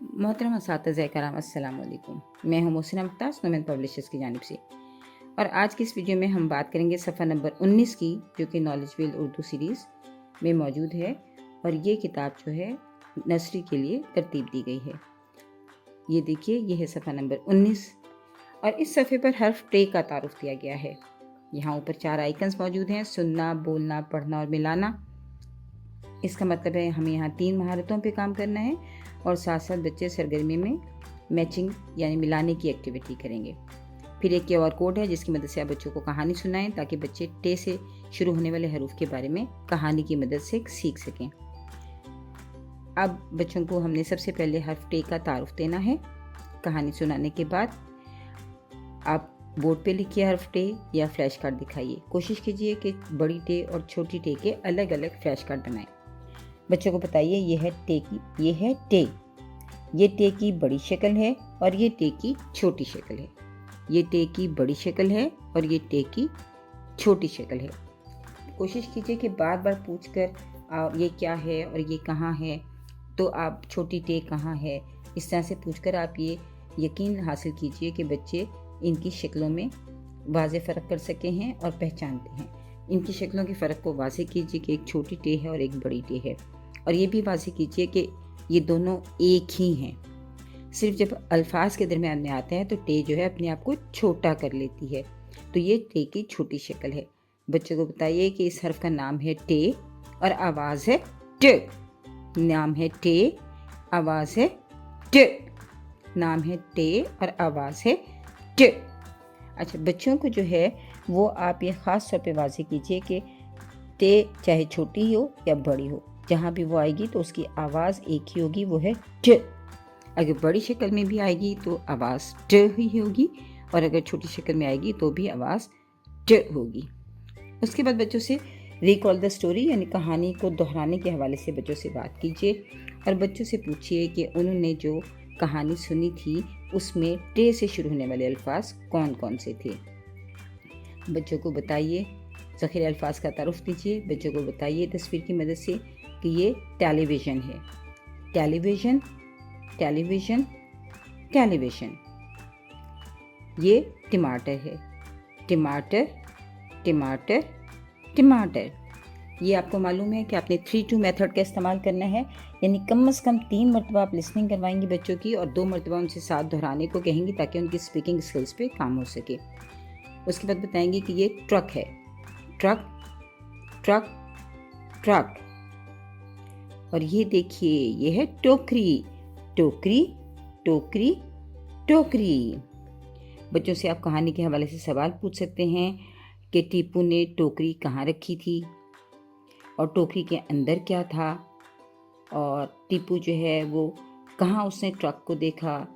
मोहतरम असातिज़ा कराम अस्सलाम वालेकुम। मैं हूँ मोहसिना मुमताज़, नोमन पब्लिशर्स की जानिब से। और आज की इस वीडियो में हम बात करेंगे सफ़ा नंबर 19 की, जो कि नॉलेज व्हील उर्दू सीरीज़ में मौजूद है। और ये किताब जो है नर्सरी के लिए तरतीब दी गई है। ये देखिए, ये है सफ़ा नंबर 19 और इस सफ़े पर हर्फ टे का तारुफ दिया गया है। यहाँ ऊपर 4 आइकन्स मौजूद हैं: सुनना, बोलना, पढ़ना और मिलाना। इसका मतलब है हमें यहाँ 3 महारतों पे काम करना है और साथ साथ बच्चे सरगर्मी में मैचिंग यानी मिलाने की एक्टिविटी करेंगे। फिर एक QR कोड है जिसकी मदद से आप बच्चों को कहानी सुनाएं ताकि बच्चे टे से शुरू होने वाले हरूफ के बारे में कहानी की मदद से सीख सकें। अब बच्चों को हमने सबसे पहले हर्फ टे का तारुफ देना है। कहानी सुनाने के बाद आप बोर्ड पे लिखिए हर्फ टे या फ्लैश कार्ड दिखाइए। कोशिश कीजिए कि बड़ी टे और छोटी टे के अलग अलग फ्लैश कार्ड बनाएं। बच्चों को बताइए ये है टे ये टे की बड़ी शक्ल है और ये टे की छोटी शक्ल है। ये टे की बड़ी शक्ल है और ये टे की छोटी शक्ल है। कोशिश कीजिए कि बार बार पूछकर ये क्या है और ये कहाँ है, तो आप छोटी टे कहाँ है, इस तरह से पूछकर आप ये यकीन हासिल कीजिए कि बच्चे इनकी शक्लों में वाज़े फ़र्क कर सके हैं और पहचानते हैं। इनकी शक्लों के फ़र्क को वाज़े कीजिए कि एक छोटी टे है और एक बड़ी टे है, और ये भी वाज़े कीजिए कि ये दोनों एक ही हैं। सिर्फ जब अल्फाज के दरमियान में आते हैं तो टे जो है अपने आप को छोटा कर लेती है, तो ये टे की छोटी शक्ल है। बच्चों को बताइए कि इस हर्फ का नाम है टे और आवाज़ है ट। नाम है टे, आवाज़ है ट। नाम है टे और आवाज़ है ट। अच्छा, बच्चों को जो है वो आप ये ख़ास तौर पे वाज़े कीजिए कि टे चाहे छोटी हो या बड़ी हो, जहाँ भी वो आएगी तो उसकी आवाज़ एक ही होगी, वो है ट। अगर बड़ी शक्ल में भी आएगी तो आवाज़ ट ही होगी, और अगर छोटी शक्ल में आएगी तो भी आवाज़ ट होगी। उसके बाद बच्चों से रिकॉल द स्टोरी यानी कहानी को दोहराने के हवाले से बच्चों से बात कीजिए और बच्चों से पूछिए कि उन्होंने जो कहानी सुनी थी उसमें टे से शुरू होने वाले अल्फाज कौन कौन से थे। बच्चों को बताइए, ज़ख़ीरे अल्फाज का तारुफ दीजिए। बच्चों को बताइए तस्वीर की मदद से कि ये टेलीविज़न है। Television, television, television. ये टमाटर है। टमाटर, टमाटर, टमाटर। ये आपको मालूम है कि आपने 3-2 मेथड का इस्तेमाल करना है, यानी कम से कम 3 मरतबा आप लिसनिंग करवाएंगी बच्चों की और 2 मरतबा उनसे साथ दोहराने को कहेंगी ताकि उनकी स्पीकिंग स्किल्स पे काम हो सके। उसके बाद बताएंगे कि ये ट्रक है। Truck, truck, truck. और ये देखिए, ये है टोकरी। टोकरी, टोकरी, टोकरी। बच्चों से आप कहानी के हवाले से सवाल पूछ सकते हैं कि टीपू ने टोकरी कहाँ रखी थी और टोकरी के अंदर क्या था, और टीपू जो है वो कहाँ उसने ट्रक को देखा।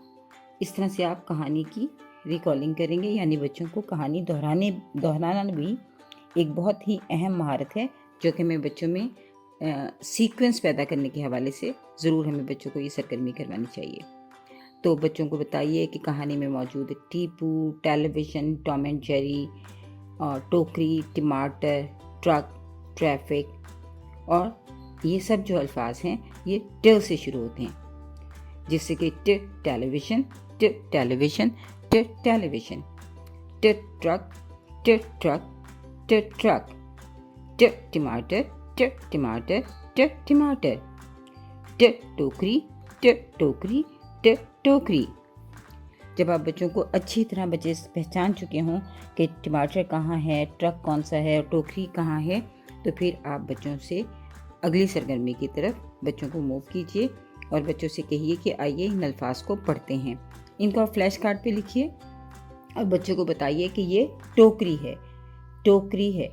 इस तरह से आप कहानी की रिकॉलिंग करेंगे, यानी बच्चों को कहानी दोहराना भी एक बहुत ही अहम महारत है जो कि हमें बच्चों में सीक्वेंस पैदा करने के हवाले से ज़रूर हमें बच्चों को ये सरगर्मी करवानी चाहिए। तो बच्चों को बताइए कि कहानी में मौजूद Tipu, television, Tom and Jerry, और टोकरी, टमाटर, ट्रक, ट्रैफिक, और ये सब जो अल्फाज हैं ये ट से शुरू होते हैं, जिससे कि ट टेलीविज़न, ट टेलीविज़न, ट टेलीविज़न, ट ट्रक, ट ट्रक, ट ट्रक, ट टमाटर, ट टमाटर, ट टमाटर, ट टोकरी, ट टोकरी, ट टोकरी। जब आप बच्चों को अच्छी तरह बच्चे पहचान चुके हों कि टमाटर कहाँ है, ट्रक कौन सा है और टोकरी कहाँ है, तो फिर आप बच्चों से अगली सरगर्मी की तरफ बच्चों को मूव कीजिए और बच्चों से कहिए कि आइए इन अल्फाज को पढ़ते हैं। इनको आप फ्लैश कार्ड पे लिखिए और बच्चों को बताइए कि ये टोकरी है। टोकरी है।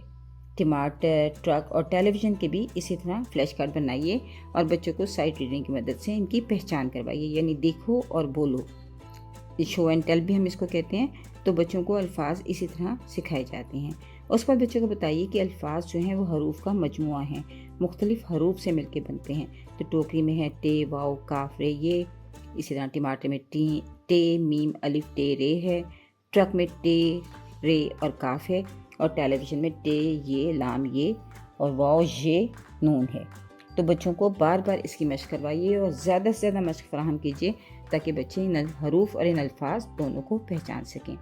टमाटर, ट्रक और टेलीविज़न के भी इसी तरह फ्लैश कार्ड बनाइए और बच्चों को साइट रीडिंग की मदद से इनकी पहचान करवाइए, यानी देखो और बोलो। शो एंड टेल भी हम इसको कहते हैं। तो बच्चों को अल्फाज इसी तरह सिखाए जाते हैं। उस पर बच्चों को बताइए कि अल्फाज जो हैं वो हरूफ का मजमुआ है, मुख्तलिफ हरूफ से मिलके बनते हैं। तो टोकरी में है टे, वाव, काफ, रे, ये। इसी तरह टमाटर में टे, मीम, अलिफ, टे, रे है। ट्रक में टे, रे और काफ है, और टेलीविज़न में टे, ये, लाम, ये, और वाव, ये, नून है। تو بچوں کو بار بار اس کی مشق کروائیے اور زیادہ سے زیادہ مشق فراہم کیجیے تاکہ بچے ان حروف اور ان الفاظ دونوں کو پہچان سکیں۔